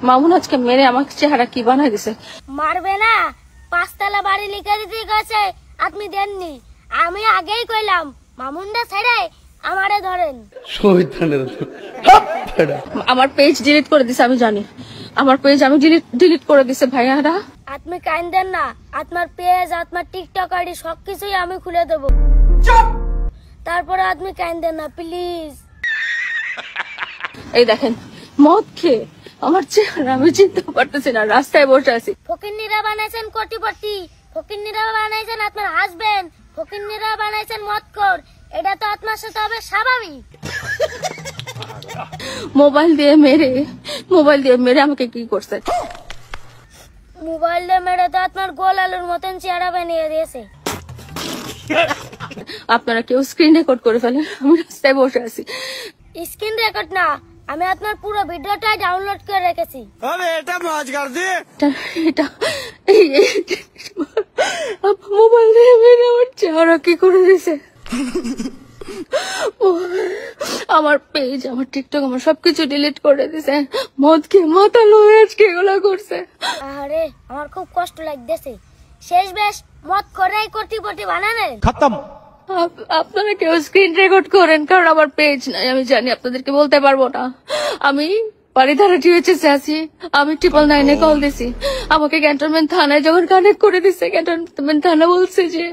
মামুন আজকে মেরে আমার চেহারা কি বানাই দিছে। মারবে না, 5 তলা বাড়ি লিখে দিতে গেছে, আপনি দেননি। আমি আগেই কইলাম মামুনটা ছেড়ে আমারে ধরেন। আমার পেজ ডিলিট করে দিছে, আমি জানি। আমার পেজ আমি ডিলিট করে দিছে ভাইয়ারা। আপনি কাইন্দেন না, আপনার পেজ, আপনার টিকটক আইডি সবকিছুই আমি খুলে দেবো। তারপরে আপনি কাইন্দেন না প্লিজ। এই দেখেন মদ খেয়ে আমার চেহারা আমি চিনতে পারতেছি না, রাস্তায় বসে আছি। ফকিন্নিরা বানাইছেন কোটিপতি, ফকিন্নিরা বানাইছেন আপনার হাজবেন্ড, ফকিন্নিরা বানাইছেন মদখোর। এটা তো আপনার সাথে হবে স্বাভাবিক। মোবাইল দিয়ে মেরে আমাকে কি করছে? মোবাইল দিয়ে মেরে তো আপনার গোল আলুর মতন চেহারা বানিয়ে দিয়েছে। আপনারা কেউ স্ক্রিন রেকর্ড করে ফেলেন, আমি রাস্তায় বসে আছি। স্ক্রিন রেকর্ড না, আমি আপনার পুরো ভিডিওটাই ডাউনলোড করে রেখেছি। মোবাইল দিয়ে মেরে আমার চেহারা কি করে দিয়েছে? আমার পেজ, আমার টিকটক, আমার সবকিছু ডিলিট করে দিছে। মদ খেয়ে মাথা লয়ে আজকে এগুলো করছে। আরে আমার খুব কষ্ট লাগতেছে। শেষ বেশ মদ করাই কোটিপতি বানালেন। খতম। আপনারা কেউ স্ক্রিন রেকর্ড করেন, কারণ আমার পেজ নাই, আমি জানি আপনাদেরকে বলতে পারবো না। আমি বাড়িধারা টিএচএসে আছি, আমি 999 কল দিছি। আমাকে ক্যান্টনমেন্ট থানায় যখন কানেক্ট করে দিচ্ছে, ক্যান্টনমেন্ট থানা বলছে যে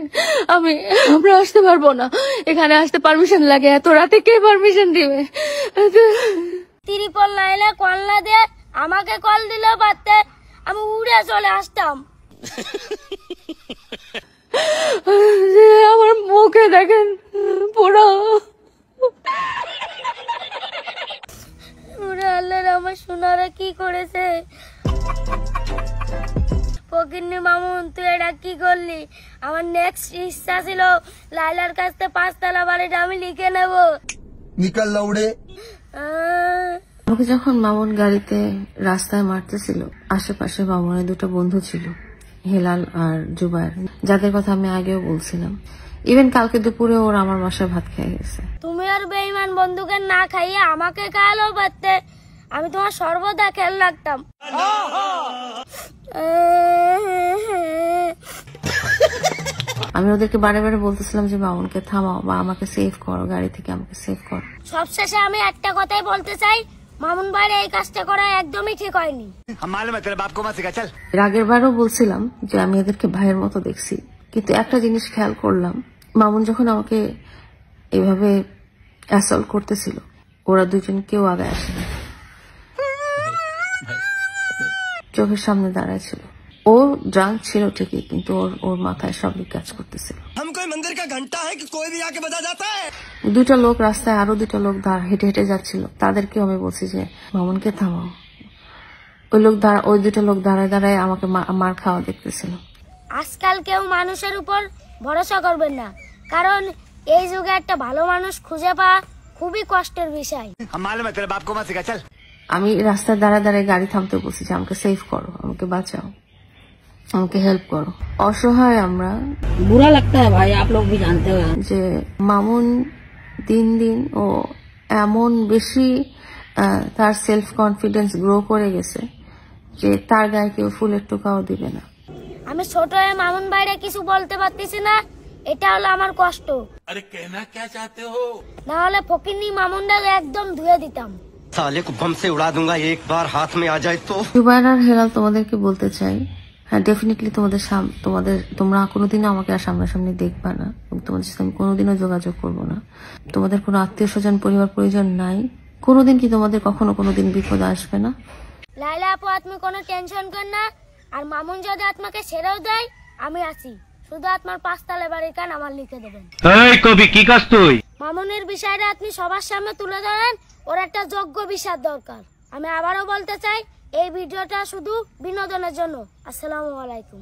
আমরা আসতে পারবো না, এখানে আসতে পারমিশন লাগে। এত রাতে কে পারমিশন দিবে? ত্রিপল নাইলে কল না দিয়ে আমাকে কল দিলেও পারতে, আমি উড়ে চলে আসতাম। আমার মুখে দেখেন পুরো আমার সোনারা কি করেছে। ফকিন্নি মামুন, তুই এটা কি করলি? আমার নেক্সট ইচ্ছা ছিল লাইলার কাছ থেকে 5 তলা বাড়িটা আমি লিখে নেব। নিকাল লাউড়ে। আমাকে যখন মামুন গাড়িতে রাস্তায় মারতেছিল, আশেপাশে মামুনের 2টা বন্ধু ছিল, হেলাল আর জুবায়ের, যাদের কথা আমি আগেও বলছিলাম। ইভেন কালকে দুপুরে ওরা আমার বাসায় ভাত খেয়ে গেছে। তুমি আর বেঈমান বন্ধুকে না খাইয়ে আমাকে খাওয়ালেও পারতে, আমি তোমার সর্বদা খেয়াল রাখতাম। আমি ওদেরকে বারে বারে বলতেছিলাম যে মামুনকে থামাও বা আমাকে সেভ করো, গাড়ি থেকে আমাকে সেভ করো। সবশেষে আমি একটা কথাই বলতে চাই, মামুন ভাইয়ের এই কাজটা করা একদমই ঠিক হয়নি। আগের বারও বলছিলাম যে আমি এদেরকে ভাইয়ের মতো দেখছি, কিন্তু একটা জিনিস খেয়াল করলাম, মামুন যখন আমাকে এভাবে অ্যাসল্ট করতেছিল, ওরা দুজন কেউ আগে আসেনি, চোখের সামনে দাঁড়ায় ছিল। ও ড্রাঙ্ক ছিল ঠিকই, কিন্তু ওর মাথায় সবই কাজ করতেছিল। 2টা লোক রাস্তায়, আরো 2টা লোক হেঁটে হেঁটে যাচ্ছিল, তাদেরকেও আমি বলছি যে মামুনকে থামাও। ওই 2টা লোক দাঁড়ায় দাঁড়ায় আমাকে মার খাওয়া দেখতেছিল। আজকাল কেউ মানুষের উপর ভরসা করবেন না, কারণ এই যুগে একটা ভালো মানুষ খুঁজে পাওয়া খুবই কষ্টের বিষয়। আমি রাস্তায় দাঁড়ায় দাঁড়ায় গাড়ি থামতে বলছি যে আমাকে সেভ করো, আমাকে বাঁচাও, আমাকে হেল্প করো। অসহায় আমরা। বুরা লাগতা है भाई, आप लोग भी जानते हो। যে মামুন দিন দিন ও এমন বেশি তার সেলফ কনফিডেন্স গ্রো করে গেছে যে তার গায়ে কেউ ফুলের টোকাও দিবে না। আমি ছোট হয়ে মামুন ভাইরে কিছু বলতে পারতেছি না, এটা হলো আমার কষ্ট। আরে कहना क्या चाहते हो? না হলে ফকিন্নি মামুনটা একদম ধুয়ে দিতাম। साले को बम से उड़ा दूंगा एक बार हाथ में आ जाए तो। জুবায়ের আর হেলাল, তোমাদেরকে বলতে চাই, হ্যাঁ ডেফিনেটলি তোমরা কোনোদিনও আমাকে আর সামনাসামনি দেখবা না, তোমাদের সাথে আমি কোনোদিনও যোগাযোগ করবো না। তোমাদের কোনো আত্মীয় স্বজন, পরিবার পরিজন নাই, কোনোদিন কি তোমাদের কখনো কোনোদিন বিপদ আসবে না। লাইলা আপু, আপনি কোনো টেনশন করেন না, আর মামুন যদি আপনাকে ছেড়েও দেয় আমি আছি, শুধু আপনার 5 তলা বাড়ির কান আমার লিখে দেবেন। এই কবি কি কাজ তুই? মামুনের বিষয়টা আপনি সবার সামনে তুলে ধরেন, ওর একটা যোগ্য বিচার দরকার। আমি আবারও বলতে চাই, এই ভিডিওটা শুধু বিনোদনের জন্য। আসসালামু আলাইকুম।